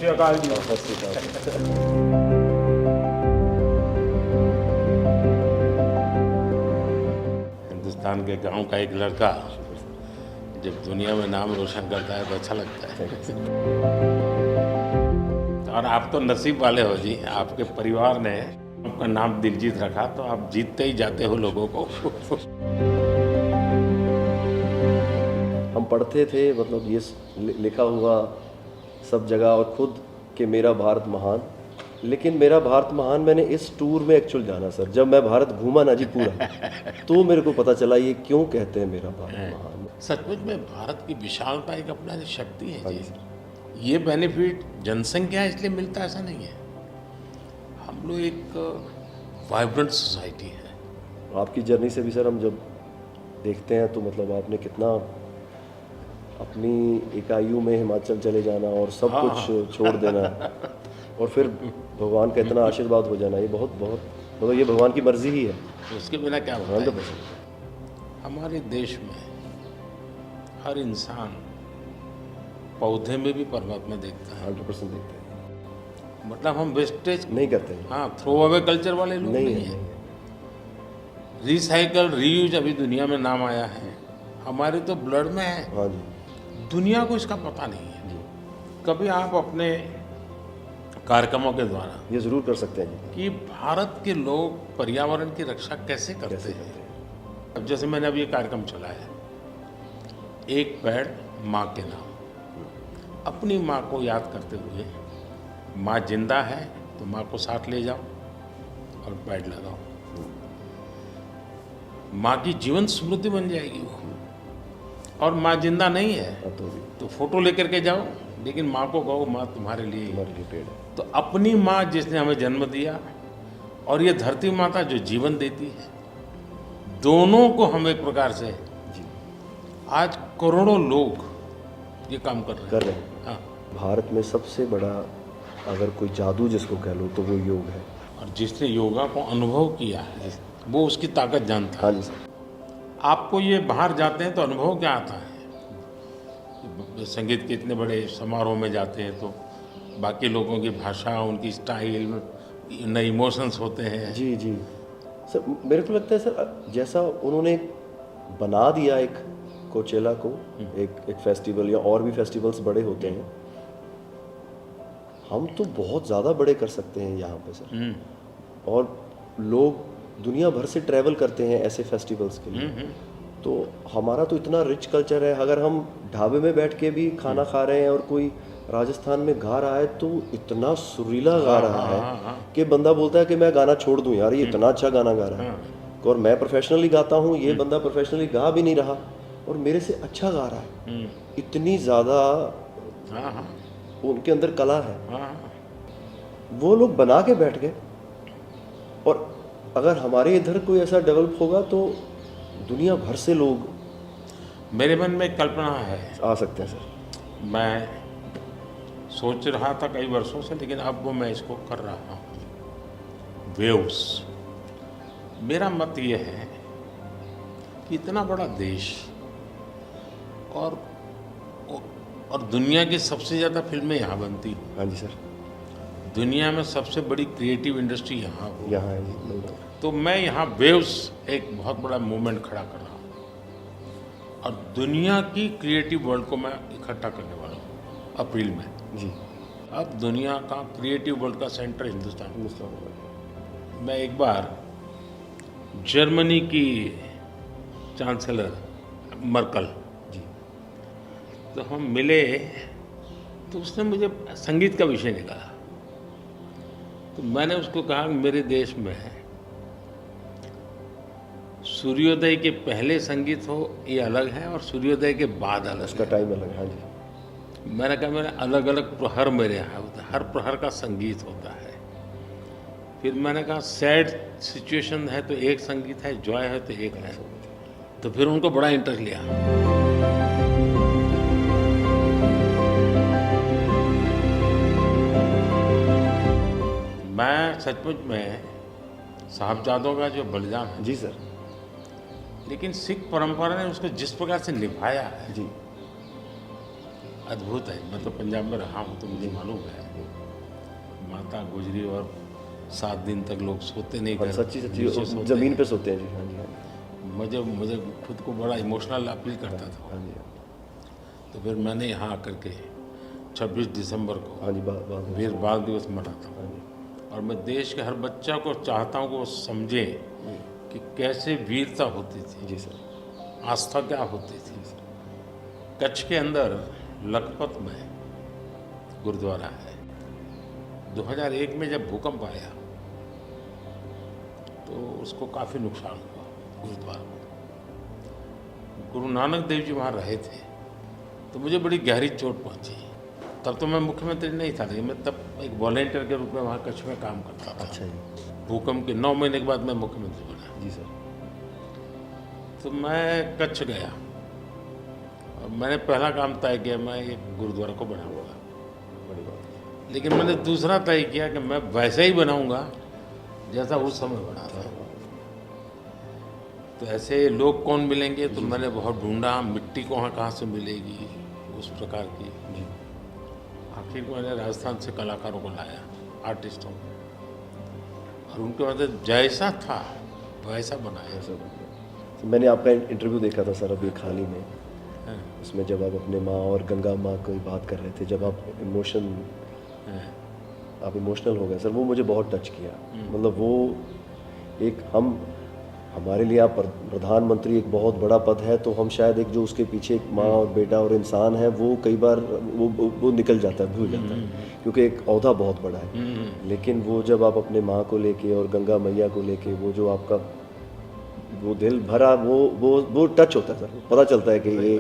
श्री अकाल जी। सत श्री अकाल। हिंदुस्तान के गांव का एक लड़का जब दुनिया में नाम रोशन करता है तो अच्छा लगता है। और आप तो नसीब वाले हो जी, आपके परिवार ने आपका नाम दिलजीत रखा तो आप जीतते ही जाते हो लोगों को। हम पढ़ते थे, मतलब ये लिखा हुआ सब जगह और खुद कि मेरा भारत महान, लेकिन मेरा भारत महान मैंने इस टूर में एक्चुअल जाना सर। जब मैं भारत घूमा ना जी पूरा, तो मेरे को पता चला ये क्यों कहते हैं मेरा भारत महान। सचमुच में भारत की विशालता एक अपना शक्ति है जी। ये बेनिफिट जनसंख्या इसलिए मिलता है ऐसा नहीं है, हम लोग एक वाइब्रेंट सोसाइटी है। आपकी जर्नी से भी सर हम जब देखते हैं तो मतलब आपने कितना अपनी इकाइयों में हिमाचल चले जाना और सब कुछ छोड़ देना और फिर भगवान का इतना आशीर्वाद हो जाना, ये बहुत बहुत मतलब ये भगवान की मर्जी ही है। तो उसके बिना क्या होता है? हमारे देश में हर इंसान पौधे में भी परमात्मा देखता है। 100% देखते हैं, मतलब हम वेस्टेज नहीं करते हैं। हाँ, थ्रो अवे कल्चर वाले लोग नहीं है। रिसाइकल रीयूज अभी दुनिया में नाम आया है, हमारे तो ब्लड में है। हाँ जी। दुनिया को इसका पता नहीं है। कभी आप अपने कार्यक्रमों के द्वारा ये जरूर कर सकते हैं जी कि भारत के लोग पर्यावरण की रक्षा कैसे करते हैं। अब जैसे मैंने अभी ये कार्यक्रम चलाया, एक पेड़ माँ के नाम, अपनी माँ को याद करते हुए, माँ जिंदा है तो माँ को साथ ले जाओ और पेड़ लगाओ, माँ की जीवन समृद्धि बन जाएगी वो। और माँ जिंदा नहीं है तो फोटो लेकर के जाओ, लेकिन माँ को कहो माँ तुम्हारे लिए पेड़ है। तो अपनी माँ जिसने हमें जन्म दिया और ये धरती माता जो जीवन देती है, दोनों को हम एक प्रकार से आज करोड़ों लोग ये काम कर रहे हैं। हाँ। भारत में सबसे बड़ा अगर कोई जादू जिसको कह लो तो वो योग है। और जिसने योगा को अनुभव किया है वो उसकी ताकत जानता है। हाँ जी सर। आपको ये बाहर जाते हैं तो अनुभव क्या आता है? संगीत के इतने बड़े समारोह में जाते हैं तो बाकी लोगों की भाषा, उनकी स्टाइल, नए इमोशंस होते हैं। जी जी सर, मेरे को लगता है सर जैसा उन्होंने बना दिया एक कोचेला को एक फेस्टिवल, या और भी फेस्टिवल्स बड़े होते हैं, हम तो बहुत ज़्यादा बड़े कर सकते हैं यहाँ पे सर। और लोग दुनिया भर से ट्रैवल करते हैं ऐसे फेस्टिवल्स के लिए। तो हमारा तो इतना रिच कल्चर है, अगर हम ढाबे में बैठ के भी खाना खा रहे हैं और कोई राजस्थान में गा रहा है तो इतना सुरीला गा रहा है कि बंदा बोलता है कि मैं गाना छोड़ दूं यार, ये इतना अच्छा गाना गा रहा है। और मैं प्रोफेशनली गाता हूँ, ये बंदा प्रोफेशनली गा भी नहीं रहा और मेरे से अच्छा गा रहा है। इतनी ज़्यादा उनके अंदर कला है। वो लोग बना के बैठ गए, और अगर हमारे इधर कोई ऐसा डेवलप होगा तो दुनिया भर से लोग, मेरे मन में एक कल्पना है, आ सकते हैं सर। मैं सोच रहा था कई वर्षों से, लेकिन अब वो मैं इसको कर रहा हूँ। वेव्स। मेरा मत ये है कि इतना बड़ा देश और दुनिया की सबसे ज़्यादा फिल्में यहाँ बनती हैं। हाँ जी सर। दुनिया में सबसे बड़ी क्रिएटिव इंडस्ट्री यहाँ हो, यहाँ है जी। तो मैं यहाँ वेव्स एक बहुत बड़ा मूवमेंट खड़ा कर रहा हूँ और दुनिया की क्रिएटिव वर्ल्ड को मैं इकट्ठा करने वाला हूँ अप्रैल में जी। अब दुनिया का क्रिएटिव वर्ल्ड का सेंटर हिंदुस्तान। मैं एक बार जर्मनी की चांसलर मर्कल जी, तो हम मिले, तो उसने मुझे संगीत का विषय निकाला। तो मैंने उसको कहा कि मेरे देश में सूर्योदय के पहले संगीत हो ये अलग है और सूर्योदय के बाद अलग उसका है। टाइम अलग है। हाँ जी। मैंने कहा मेरे अलग अलग प्रहर मेरे यहाँ होता है, हर प्रहर का संगीत होता है। फिर मैंने कहा सैड सिचुएशन है तो एक संगीत है, जॉय है तो एक है। तो फिर उनको बड़ा इंटरेस्ट लिया। मैं सचमुच में साहबजादों का जो बलिदान है जी सर। लेकिन सिख परंपरा ने उसको जिस प्रकार से निभाया है जी। अद्भुत है। मैं तो पंजाब में रहा हूँ तो मुझे मालूम है, माता गुजरी और 7 दिन तक लोग सोते नहीं और घर, सच्ची नीचे सच्ची सोते ज़मीन हैं। पे सोते हैं जी। हाँ जी, हाँ जी, मुझे खुद को बड़ा इमोशनल अपील करता था। हाँ जी, तो फिर मैंने यहाँ आकर के 26 दिसंबर को हाँ जी, बाद में। वीर बाल दिवस मनाता हूँ। हाँ जी, और मैं देश के हर बच्चा को चाहता हूँ कि वो समझे कि कैसे वीरता होती थी, जी सर। आस्था क्या होती थी। कच्छ के अंदर लखपत में गुरुद्वारा है। 2001 में जब भूकंप आया तो उसको काफ़ी नुकसान हुआ गुरुद्वारा को। गुरु नानक देव जी वहाँ रहे थे तो मुझे बड़ी गहरी चोट पहुँची। तब तो मैं मुख्यमंत्री नहीं था, लेकिन मैं तब एक वॉलेंटियर के रूप में वहाँ कच्छ में काम करता था। अच्छा जी। भूकंप के 9 महीने के बाद मैं मुख्यमंत्री बना। जी सर। तो मैं कच्छ गया और मैंने पहला काम तय किया, मैं एक गुरुद्वारा को बनाऊंगा। बड़ी बात। लेकिन मैंने दूसरा तय किया कि मैं वैसे ही बनाऊंगा जैसा उस समय बना था। तो ऐसे लोग कौन मिलेंगे, तो मैंने बहुत ढूंढा मिट्टी कहाँ से मिलेगी उस प्रकार की। जी। आखिर को मैंने राजस्थान से कलाकारों को लाया, आर्टिस्टों को, और उनके मतलब जैसा था वैसा बनाया। ऐसा बन गया। तो मैंने आपका इंटरव्यू देखा था सर अभी हाल ही में, हाँ, उसमें जब आप अपने माँ और गंगा माँ की बात कर रहे थे, जब आप हाँ, इमोशनल हो गए सर, वो मुझे बहुत टच किया। मतलब वो एक हमारे लिए आप प्रधानमंत्री एक बहुत बड़ा पद है, तो हम शायद एक जो उसके पीछे एक माँ और बेटा और इंसान है, वो कई बार वो निकल जाता है, भूल जाता है, क्योंकि एक ओहदा बहुत बड़ा है। लेकिन वो जब आप अपने माँ को लेके और गंगा मैया को लेके, वो जो आपका वो दिल भरा, वो टच होता है सर, पता चलता है कि ये